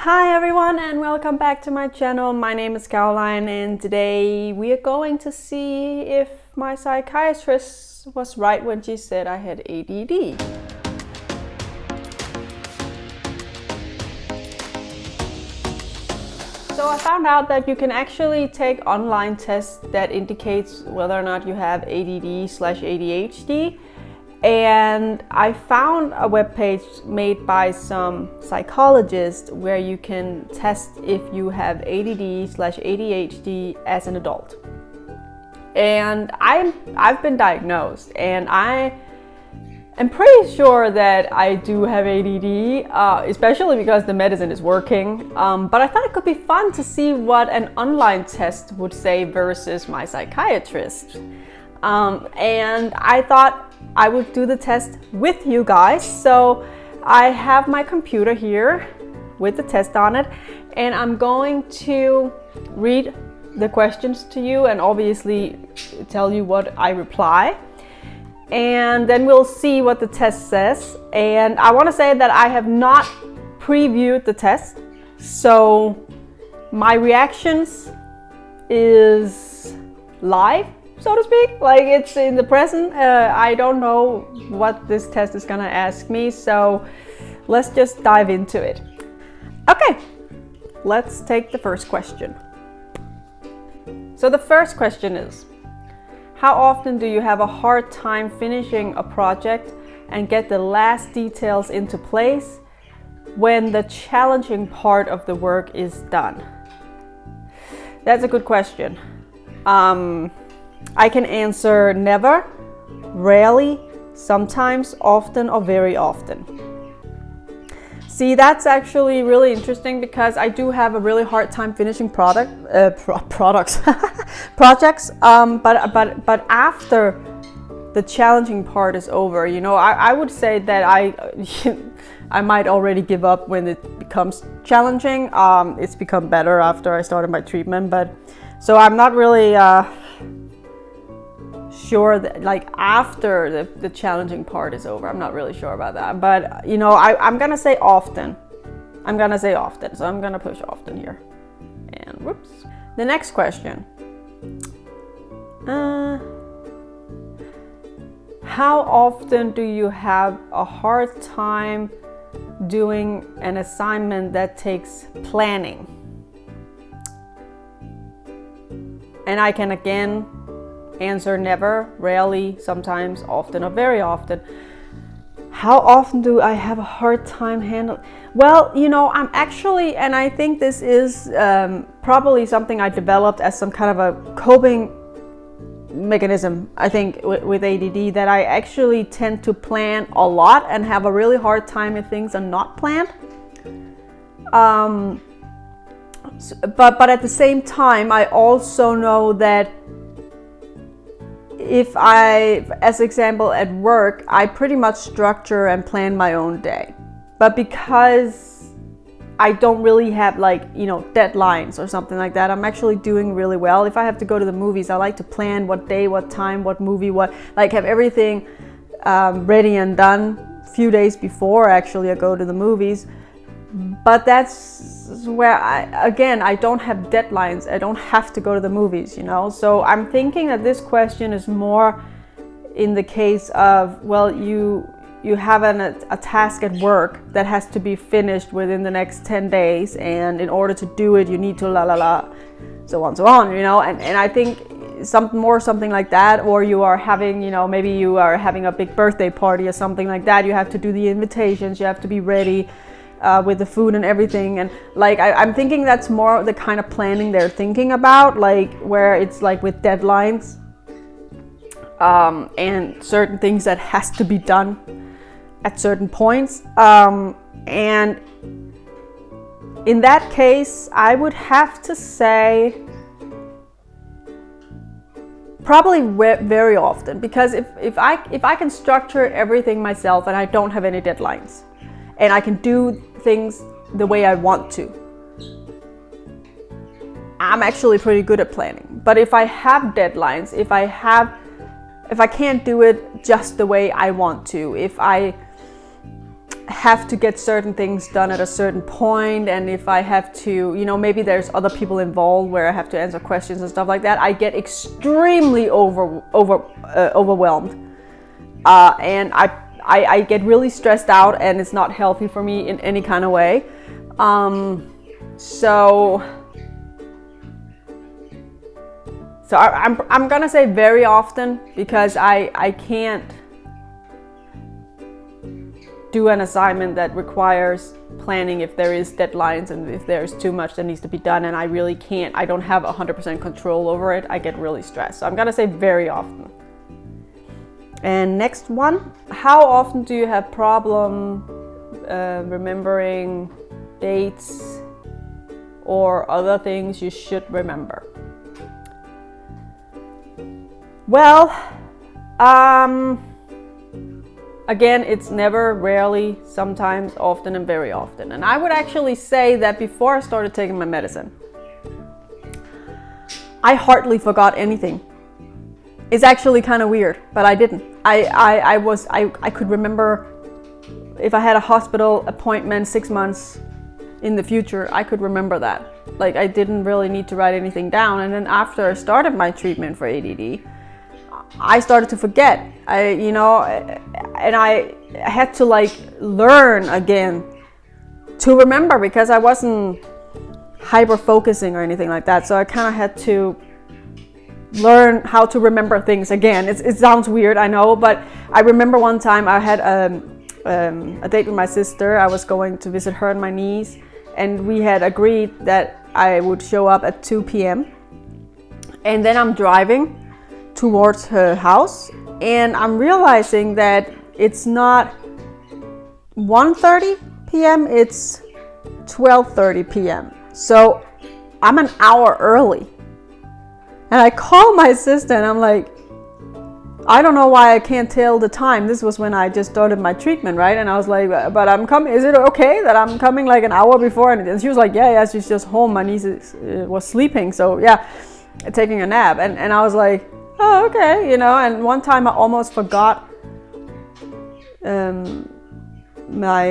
Hi everyone and welcome back to my channel. My name is Caroline and today we are going to see if my psychiatrist was right when she said I had ADD. So I found out that you can actually take online tests that indicates whether or not you have ADD/ADHD. And I found a webpage made by some psychologists where you can test if you have ADD/ADHD as an adult. And I've been diagnosed, and I am pretty sure that I do have ADD, especially because the medicine is working. But I thought it could be fun to see what an online test would say versus my psychiatrist. And I thought I would do the test with you guys. So I have my computer here with the test on it, and I'm going to read the questions to you and obviously tell you what I reply. And then we'll see what the test says. And I want to say that I have not previewed the test, so my reactions is live, so to speak, like it's in the present. I don't know what this test is gonna ask me, so let's just dive into it. Okay, let's take the first question. So the first question is, how often do you have a hard time finishing a project and get the last details into place when the challenging part of the work is done? That's a good question. I can answer never, rarely, sometimes, often, or very often. See, that's actually really interesting because I do have a really hard time finishing projects. But after the challenging part is over, you know, I would say that I might already give up when it becomes challenging. It's become better after I started my treatment, but so I'm not really sure that, like, after the challenging part is over, I'm not really sure about that. But you know, I'm gonna say often. So I'm gonna push often here. And whoops. The next question. How often do you have a hard time doing an assignment that takes planning? And I can again answer never, rarely, sometimes, often, or very often. How often do I have a hard time handling? Well, you know, I'm actually, and I think this is probably something I developed as some kind of a coping mechanism, I think, with ADD, that I actually tend to plan a lot and have a really hard time if things are not planned. But at the same time, I also know that if as example at work, I pretty much structure and plan my own day. But because I don't really have, like, you know, deadlines or something like that, I'm actually doing really well. If I have to go to the movies, I like to plan what day, what time, what movie, like have everything ready and done a few days before actually I go to the movies. But that's where I don't have deadlines. I don't have to go to the movies, you know. So I'm thinking that this question is more in the case of, well, you have a task at work that has to be finished within the next 10 days, and in order to do it, you need to so on, you know. And I think something like that, or you are having, you know, maybe you are having a big birthday party or something like that. You have to do the invitations, you have to be ready with the food and everything, and like I'm thinking that's more the kind of planning they're thinking about, like where it's like with deadlines and certain things that has to be done at certain points. And in that case, I would have to say probably very often, because if I can structure everything myself and I don't have any deadlines, and I can do things the way I want to, I'm actually pretty good at planning. But if I have deadlines, if I can't do it just the way I want to, if I have to get certain things done at a certain point, and if I have to, maybe there's other people involved where I have to answer questions and stuff like that, I get extremely overwhelmed, and I get really stressed out, and it's not healthy for me in any kind of way. So I'm gonna say very often, because I can't do an assignment that requires planning if there is deadlines and if there's too much that needs to be done, and I really can't, I don't have 100% control over it. I get really stressed. So I'm gonna say very often. And next one, how often do you have problem remembering dates or other things you should remember? Well, again, it's never, rarely, sometimes, often, and very often. And I would actually say that before I started taking my medicine, I hardly forgot anything. It's actually kind of weird, but I didn't. I could remember if I had a hospital appointment 6 months in the future, I could remember that. Like, I didn't really need to write anything down. And then after I started my treatment for ADD, I started to forget. And I had to learn again to remember, because I wasn't hyper focusing or anything like that. So I kind of had to learn how to remember things again. It sounds weird, I know, but I remember one time I had a date with my sister. I was going to visit her and my niece, and we had agreed that I would show up at 2 p.m. And then I'm driving towards her house, and I'm realizing that it's not 1:30 p.m., it's 12:30 p.m. So I'm an hour early. And I call my sister and I'm like, I don't know why I can't tell the time. This was when I just started my treatment, right? And I was like, but I'm coming, is it okay that I'm coming like an hour before? And she was like, yeah, she's just home. My niece was sleeping, so yeah, taking a nap. And I was like, oh, okay, and one time I almost forgot my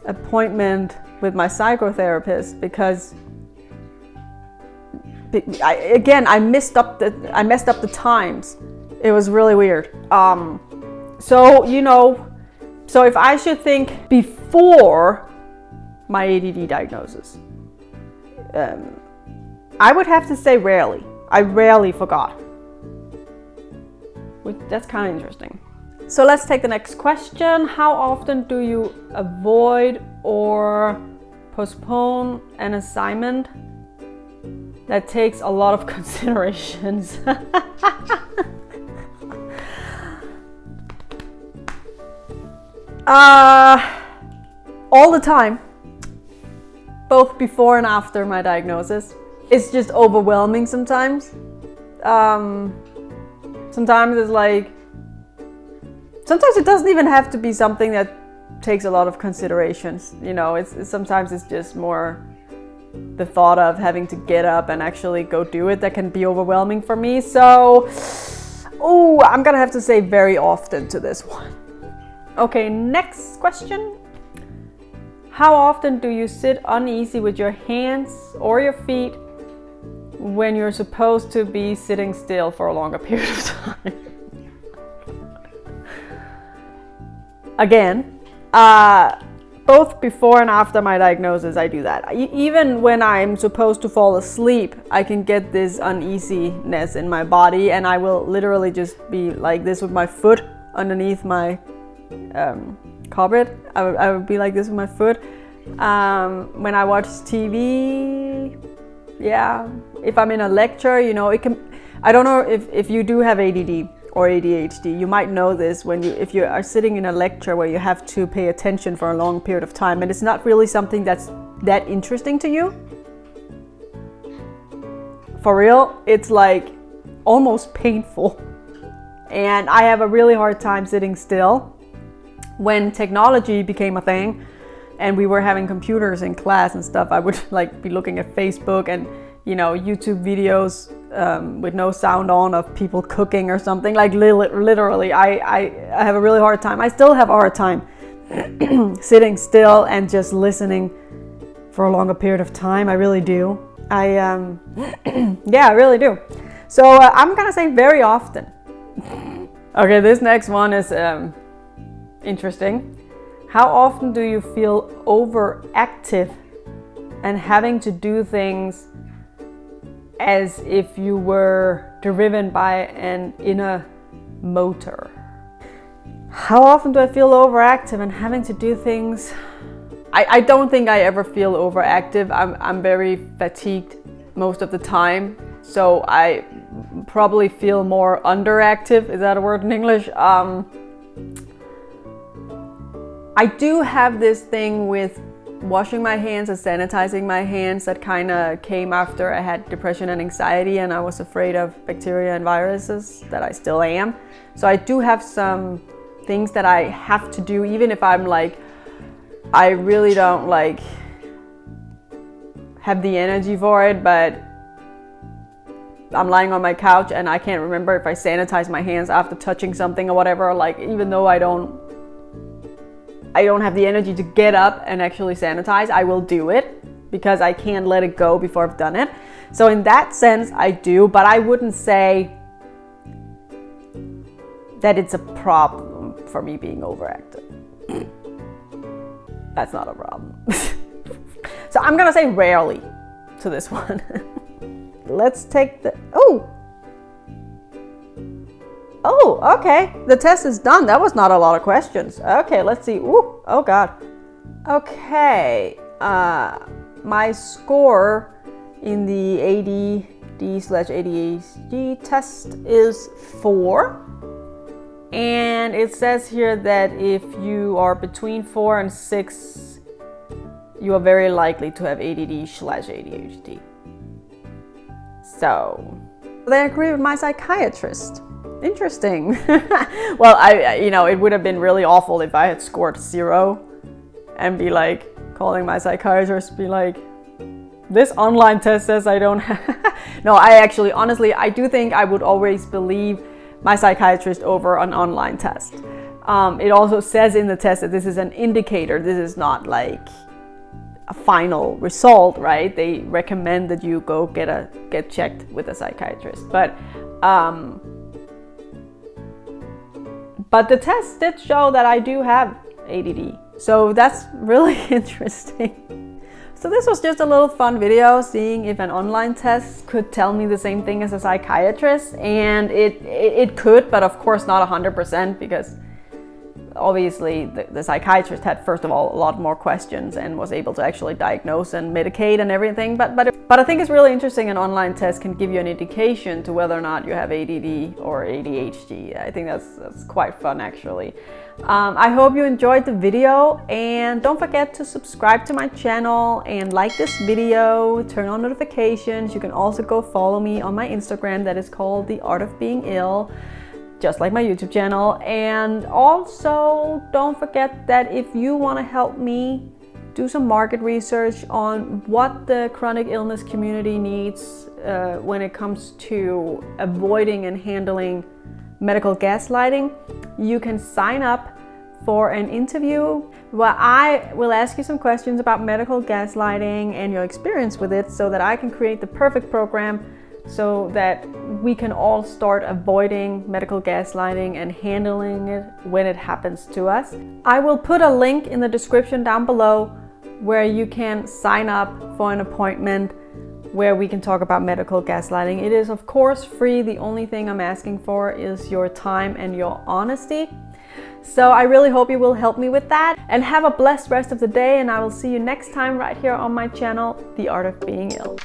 appointment with my psychotherapist, because I messed up the times. It was really weird. So if I should think before my ADD diagnosis, I would have to say rarely. I rarely forgot. That's kind of interesting. So let's take the next question. How often do you avoid or postpone an assignment that takes a lot of considerations? All the time, both before and after my diagnosis. It's just overwhelming sometimes. Sometimes it's sometimes it doesn't even have to be something that takes a lot of considerations. Sometimes it's just more the thought of having to get up and actually go do it that can be overwhelming for me. So, I'm gonna have to say very often to this one. Okay, next question. How often do you sit uneasy with your hands or your feet when you're supposed to be sitting still for a longer period of time? Again, both before and after my diagnosis, I do that. Even when I'm supposed to fall asleep, I can get this uneasiness in my body, and I will literally just be like this with my foot underneath my cupboard. I would be like this with my foot. When I watch TV, yeah. If I'm in a lecture, it can. I don't know if you do have ADD or ADHD. You might know this if you are sitting in a lecture where you have to pay attention for a long period of time, and it's not really something that's that interesting to you. For real, it's almost painful. And I have a really hard time sitting still. When technology became a thing and we were having computers in class and stuff, I would be looking at Facebook and YouTube videos with no sound on of people cooking or something. Literally, I have a really hard time. I still have a hard time sitting still and just listening for a longer period of time. I really do. Yeah, I really do. So I'm gonna say very often. Okay, this next one is interesting. How often do you feel overactive and having to do things as if you were driven by an inner motor? How often do I feel overactive and having to do things? I don't think I ever feel overactive. I'm very fatigued most of the time, so I probably feel more underactive. Is that a word in English? I do have this thing with washing my hands and sanitizing my hands that kind of came after I had depression and anxiety, and I was afraid of bacteria and viruses, that I still am. So I do have some things that I have to do, even if I'm like, I really don't like have the energy for it, but I'm lying on my couch and I can't remember if I sanitize my hands after touching something or whatever. Like, even though I don't have the energy to get up and actually sanitize, I will do it because I can't let it go before I've done it. So in that sense, I do, but I wouldn't say that it's a problem for me being overactive. That's not a problem. So I'm gonna say rarely to this one. Let's take the, oh, okay. The test is done. That was not a lot of questions. Okay, let's see. Ooh, oh God. Okay, my score in the ADD/ADHD test is 4. And it says here that if you are between 4 and 6, you are very likely to have ADD/ADHD. So they agree with my psychiatrist. Interesting. Well, it would have been really awful if I had scored 0 and be like calling my psychiatrist, be like, this online test says I don't have. No, honestly, I do think I would always believe my psychiatrist over an online test. It also says in the test that this is an indicator. This is not like a final result, right? They recommend that you go get checked with a psychiatrist. But the test did show that I do have ADD. So that's really interesting. So this was just a little fun video seeing if an online test could tell me the same thing as a psychiatrist, and it could, but of course not 100%, because obviously the psychiatrist had, first of all, a lot more questions and was able to actually diagnose and medicate and everything. But I think it's really interesting an online test can give you an indication to whether or not you have ADD or ADHD. I think that's quite fun, actually. I hope you enjoyed the video, and don't forget to subscribe to my channel and like this video, turn on notifications. You can also go follow me on my Instagram that is called The Art of Being Ill, just like my YouTube channel. And also don't forget that if you want to help me do some market research on what the chronic illness community needs when it comes to avoiding and handling medical gaslighting, you can sign up for an interview where I will ask you some questions about medical gaslighting and your experience with it, so that I can create the perfect program so that we can all start avoiding medical gaslighting and handling it when it happens to us. I will put a link in the description down below where you can sign up for an appointment where we can talk about medical gaslighting. It is of course free. The only thing I'm asking for is your time and your honesty. So I really hope you will help me with that, and have a blessed rest of the day, and I will see you next time right here on my channel, The Art of Being Ill.